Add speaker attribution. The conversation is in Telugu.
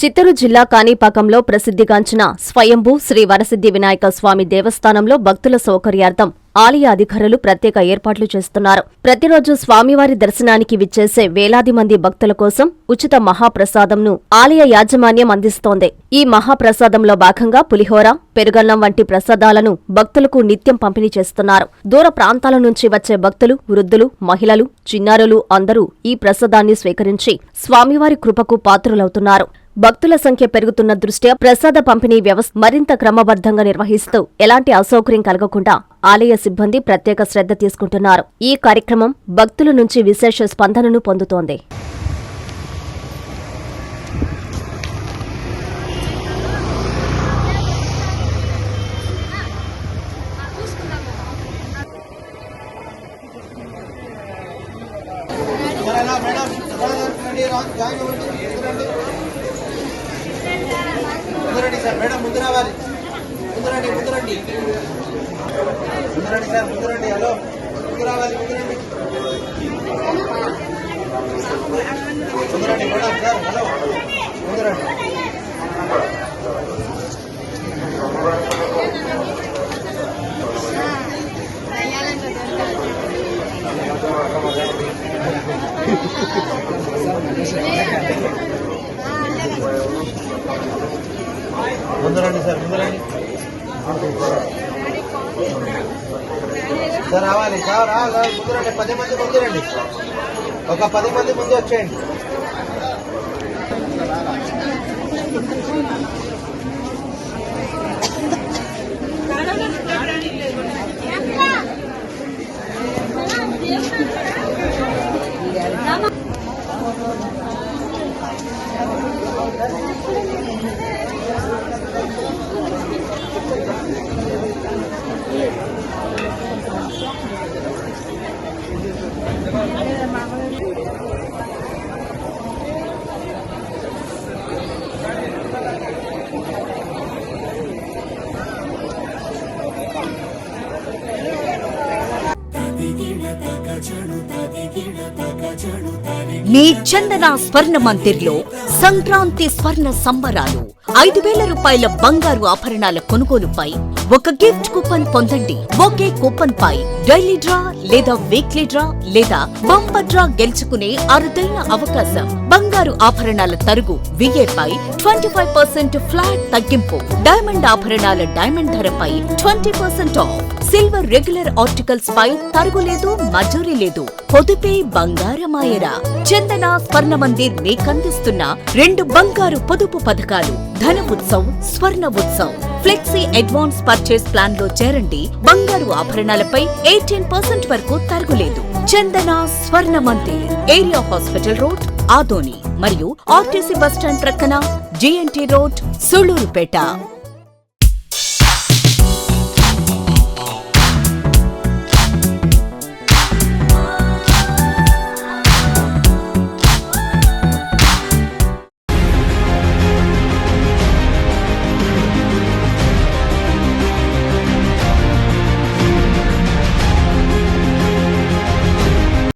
Speaker 1: చిత్తూరు జిల్లా కాణిపాకంలో ప్రసిద్ధిగాంచిన స్వయంభూ శ్రీ వరసిద్ధి వినాయక స్వామి దేవస్థానంలో భక్తుల సౌకర్యార్థం ఆలయ అధికారులు ప్రత్యేక ఏర్పాట్లు చేస్తున్నారు. ప్రతిరోజు స్వామివారి దర్శనానికి విచ్చేసే వేలాది మంది భక్తుల కోసం ఉచిత మహాప్రసాదంను ఆలయ యాజమాన్యం అందిస్తోంది. ఈ మహాప్రసాదంలో భాగంగా పులిహోర, పెరుగన్నం వంటి ప్రసాదాలను భక్తులకు నిత్యం పంపిణీ చేస్తున్నారు. దూర ప్రాంతాల నుంచి వచ్చే భక్తులు, వృద్ధులు, మహిళలు, చిన్నారులు అందరూ ఈ ప్రసాదాన్ని స్వీకరించి స్వామివారి కృపకు పాత్రులవుతున్నారు. భక్తుల సంఖ్య పెరుగుతున్న దృష్ట్యా ప్రసాద పంపిణీ వ్యవస్థ మరింత క్రమబద్ధంగా నిర్వహిస్తూ ఎలాంటి అసౌకర్యం కలగకుండా ఆలయ సిబ్బంది ప్రత్యేక శ్రద్ధ తీసుకుంటున్నారు. ఈ కార్యక్రమం భక్తుల నుంచి విశేష స్పందనను పొందుతోంది.
Speaker 2: ముందురండి సార్, మేడం ముందు రావాలి. ముందురండి ముందురండి ముందురండి సార్, ముందురండి. హలో, ముందు రావాలి. ముందురండి ముందురండి మేడం సార్. హలో, ముందురండి. ముందురండి సార్, ముందురండి సార్. రావాలి సార్, ముందురండి. 10 మంది ముందురండి. ఒక 10 మంది ముందు వచ్చేయండి.
Speaker 3: మీ చందన స్వర్ణ మందిర్లో సంక్రాంతి స్వర్ణ సంబరాలు. 5,000 రూపాయల బంగారు ఆభరణాల కొనుగోలుపై ఒక గిఫ్ట్ కూపన్ పొందండి. ఒకే కూపన్ పై డైలీ డ్రా లేదా వీక్లీ డ్రా లేదా బంపర్ డ్రా గెలుచుకునే అరుదైన అవకాశం. బంగారు ఆభరణాల తరుగు VA పై 25% ఫ్లాట్ తగ్గింపు. డైమండ్ ఆభరణాల డైమండ్ ధరపై 20% ఆఫ్. సిల్వర్ రెగ్యులర్ ఆర్టికల్స్ పై తరుగులేదు, మజూరీ లేదు. పొదుపే బంగారమాయరా. చందన స్వర్ణ మందిర్ మీకందిస్తున్న 2 బంగారు పొదుపు పథకాలు. ధన ఉత్సవ్, స్వర్ణ Utsav. Flexi advance purchase plan లో చేరండి. బంగారు ఆభరణాలపై 18% వరకు తరుగులేదు. చందన స్వర్ణ Mandir, area hospital road, Adoni మరియు ఆర్టీసీ బస్టాండ్ ప్రక్కన GNT రోడ్, సుళ్లూరుపేట.